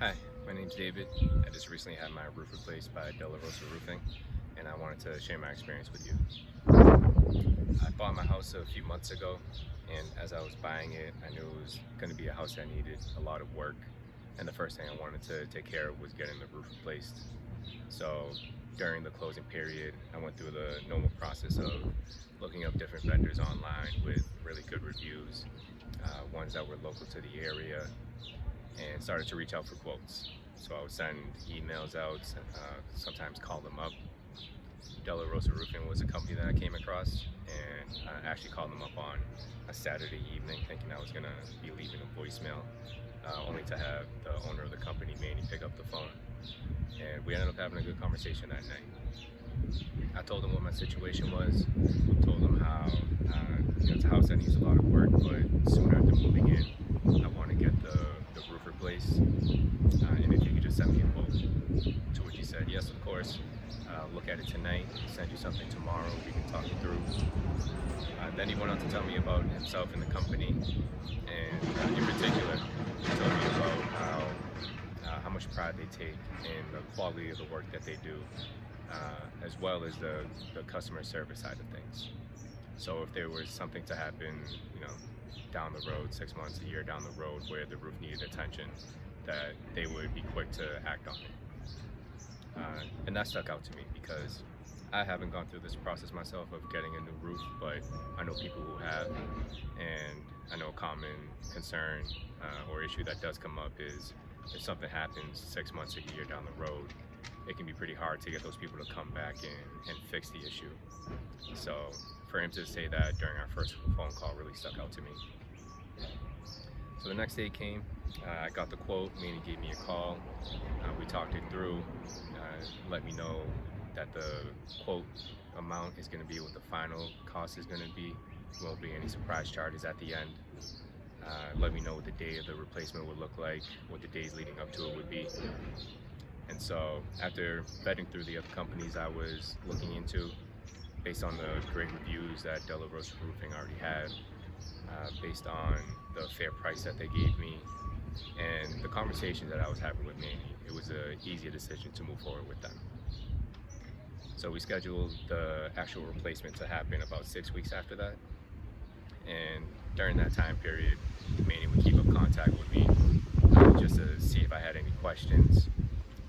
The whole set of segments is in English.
Hi, my name's David. I just recently had my roof replaced by Delarosa Roofing, and I wanted to share my experience with you. I bought my house a few months ago, and as I was buying it, I knew it was going to be a house that needed a lot of work, and the first thing I wanted to take care of was getting the roof replaced. So during the closing period, I went through the normal process of looking up different vendors online with really good reviews, ones that were local to the area, and started to reach out for quotes. So I would send emails out, sometimes call them up. Delarosa Roofing was a company that I came across, and I actually called them up on a Saturday evening thinking I was going to be leaving a voicemail, only to have the owner of the company, Manny, pick up the phone. And we ended up having a good conversation that night. I told him what my situation was, told him how it's a house that needs a lot of work, but soon after moving in, I want to get the roof replaced, and if you could just send me a quote. To which he said, yes, of course. Look at it tonight, send you something tomorrow, we can talk it through. Then he went on to tell me about himself and the company, and in particular, he told me about how much pride they take in the quality of the work that they do, as well as the customer service side of things. So if there was something to happen, you know, down the road, 6 months, a year down the road, where the roof needed attention, that they would be quick to act on it. And that stuck out to me because I haven't gone through this process myself of getting a new roof, but I know people who have, and I know a common concern or issue that does come up is if something happens 6 months, a year down the road, it can be pretty hard to get those people to come back and fix the issue. So for him to say that during our first phone call really stuck out to me. So the next day came, I got the quote, Manny gave me a call, we talked it through, let me know that the quote amount is going to be what the final cost is going to be, won't be any surprise charges at the end. Let me know what the day of the replacement would look like, what the days leading up to it would be. And so after vetting through the other companies I was looking into, based on the great reviews that Delarosa Roofing already had, based on the fair price that they gave me, and the conversations that I was having with Manny, it was an easier decision to move forward with them. So we scheduled the actual replacement to happen about 6 weeks after that. And during that time period, Manny would keep up contact with me just to see if I had any questions.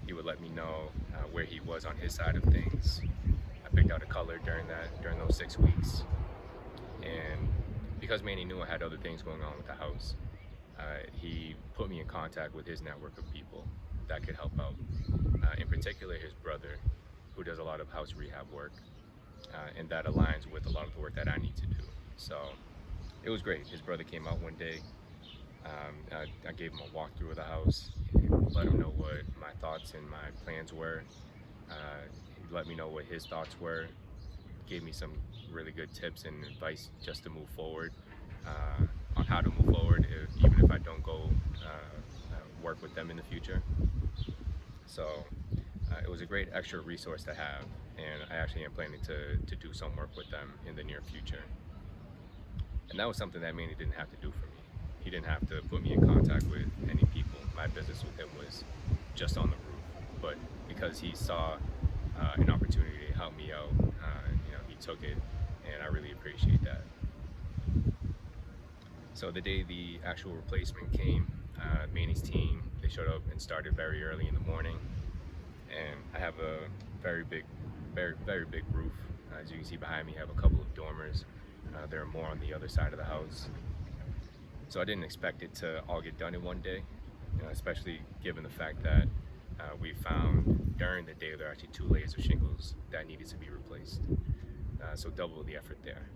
He would let me know where he was on his side of things. I picked out a color during those 6 weeks, and because Manny knew I had other things going on with the house, he put me in contact with his network of people that could help out. In particular, his brother, who does a lot of house rehab work, and that aligns with a lot of the work that I need to do. So it was great. His brother came out one day. I gave him a walkthrough of the house, let him know what my thoughts and my plans were. He let me know what his thoughts were, gave me some really good tips and advice just to move forward, on how to move forward, even if I don't go work with them in the future. So it was a great extra resource to have, and I actually am planning to do some work with them in the near future. And that was something that Manny didn't have to do for me. He didn't have to put me in contact with any people. My business with him was just on the roof. But because he saw an opportunity to help me out, he took it, and I really appreciate that. So the day the actual replacement came, Manny's team, they showed up and started very early in the morning. And I have a very big roof. As you can see behind me, I have a couple of dormers. There are more on the other side of the house. So I didn't expect it to all get done in one day, especially given the fact that we found during the day there are actually 2 layers of shingles that needed to be replaced. So double the effort there.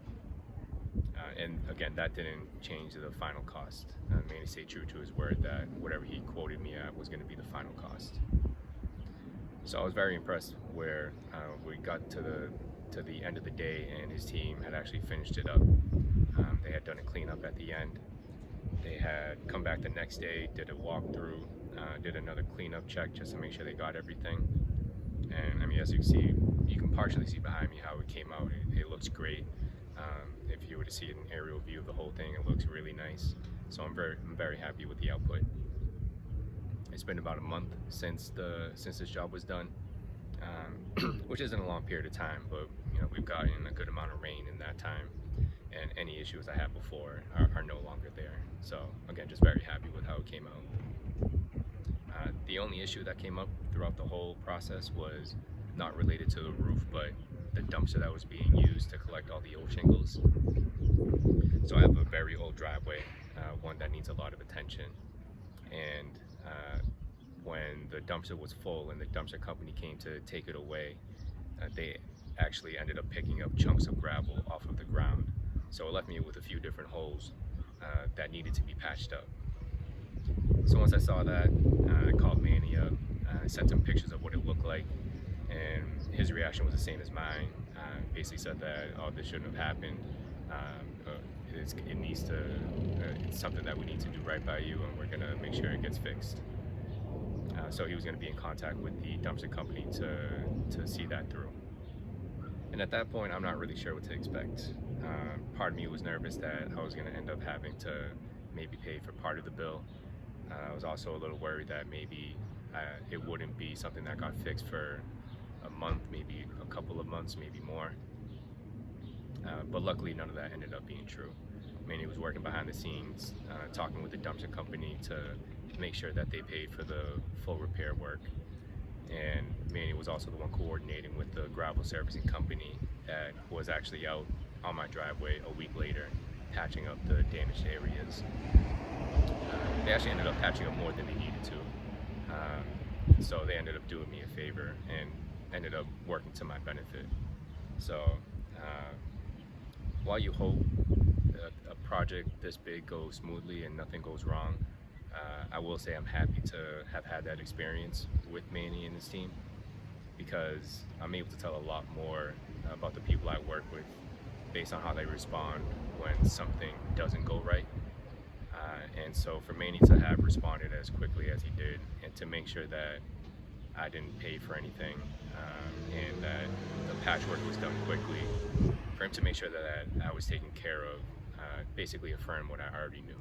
And again, that didn't change the final cost. Manny stayed true to his word that whatever he quoted me at was going to be the final cost. So I was very impressed where we got to the end of the day and his team had actually finished it up. They had done a cleanup at the end. They had come back the next day, did a walkthrough, did another cleanup check just to make sure they got everything. And I mean, as you can see, you can partially see behind me how it came out. It looks great. If you were to see an aerial view of the whole thing, it looks really nice. So I'm very happy with the output. It's been about a month since this job was done, which isn't a long period of time, but we've gotten a good amount of rain in that time, and any issues I had before are no longer there. So again, just very happy with how it came out. The only issue that came up throughout the whole process was not related to the roof, but the dumpster that was being used to collect all the old shingles. So I have a very old driveway, one that needs a lot of attention, and when the dumpster was full and the dumpster company came to take it away, they actually ended up picking up chunks of gravel off of the ground. So it left me with a few different holes that needed to be patched up. So once I saw that, I called Manny up, I sent him pictures of what it looked like, and his reaction was the same as mine. Basically said that, oh, this shouldn't have happened. It's something that we need to do right by you, and we're gonna make sure it gets fixed. So he was gonna be in contact with the dumpster company to see that through. And at that point, I'm not really sure what to expect. Part of me was nervous that I was gonna end up having to maybe pay for part of the bill. I was also a little worried that maybe it wouldn't be something that got fixed for a month, maybe a couple of months, maybe more. But luckily, none of that ended up being true. Manny was working behind the scenes, talking with the dumpster company to make sure that they paid for the full repair work. And Manny was also the one coordinating with the gravel servicing company that was actually out on my driveway a week later, patching up the damaged areas. They actually ended up patching up more than they needed to. So they ended up doing me a favor and ended up working to my benefit. So while you hope a project this big goes smoothly and nothing goes wrong, I will say I'm happy to have had that experience with Manny and his team, because I'm able to tell a lot more about the people I work with based on how they respond when something doesn't go right. And so for Manny to have responded as quickly as he did, and to make sure that I didn't pay for anything, and that the patchwork was done quickly, for him to make sure that I was taken care of, basically affirmed what I already knew,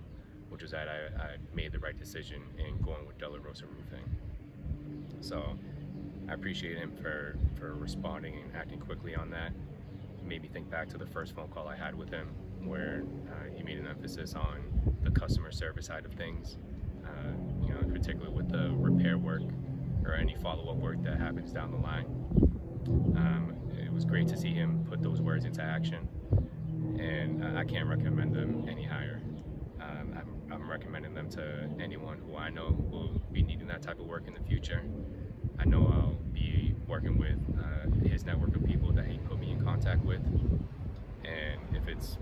which was that I made the right decision in going with Delarosa Roofing. So I appreciate him for responding and acting quickly on that. It made me think back to the first phone call I had with him, where he made an emphasis on the customer service side of things, particularly with the repair work or any follow-up work that happens down the line. It was great to see him put those words into action, and I can't recommend them any higher. I'm recommending them to anyone who I know will be needing that type of work in the future. I know I'll be working with his network of people that he put me in contact with, and if it's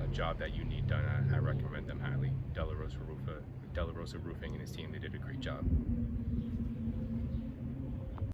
a job that you need done, I recommend them highly. Delarosa Roofing and his team, they did a great job.